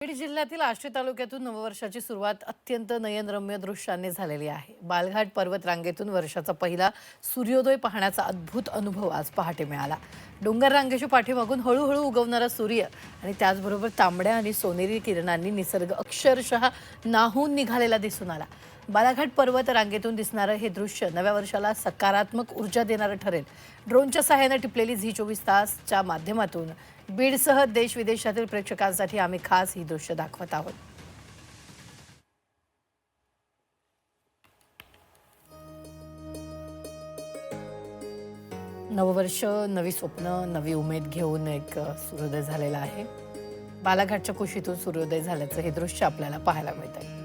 बीड जिल्ह्यातील आष्टी तालुक्यातून नववर्षाची सुरुवात अत्यंत नयनरम्य दृश्यांनी झालेली आहे। बालघाट पर्वत रांगेतून वर्षाचा पहिला सूर्योदय पाहण्याचा अद्भुत अनुभव आज पहाटे मिळाला। डोंगर रांगेच्या पाठीमागून हळूहळू उगवणारा सूर्य आणि त्याचबरोबर तांबड्या आणि सोनेरी किरणांनी निसर्ग अक्षरशः न्हाऊन निघालेला दिसून आला। बालाघाट पर्वत रांगेतून दिसणारे हे दृश्य नव्या वर्षाला सकारात्मक ऊर्जा देणारे ठरेल। ड्रोनच्या सहाय्याने टिपलेली झी 24 तासच्या माध्यमातून बीडसह देश विदेशातील प्रेक्षकांसाठी आम्ही खास ही दृश्य दाखवत आहोत। नववर्ष, नवी स्वप्न, नवी उमेद घेऊन एक सूर्योदय झालेला आहे। बालाघाटच्या कुशीतून सूर्योदय झाल्याचं हे दृश्य आपल्याला पाहायला मिळतंय।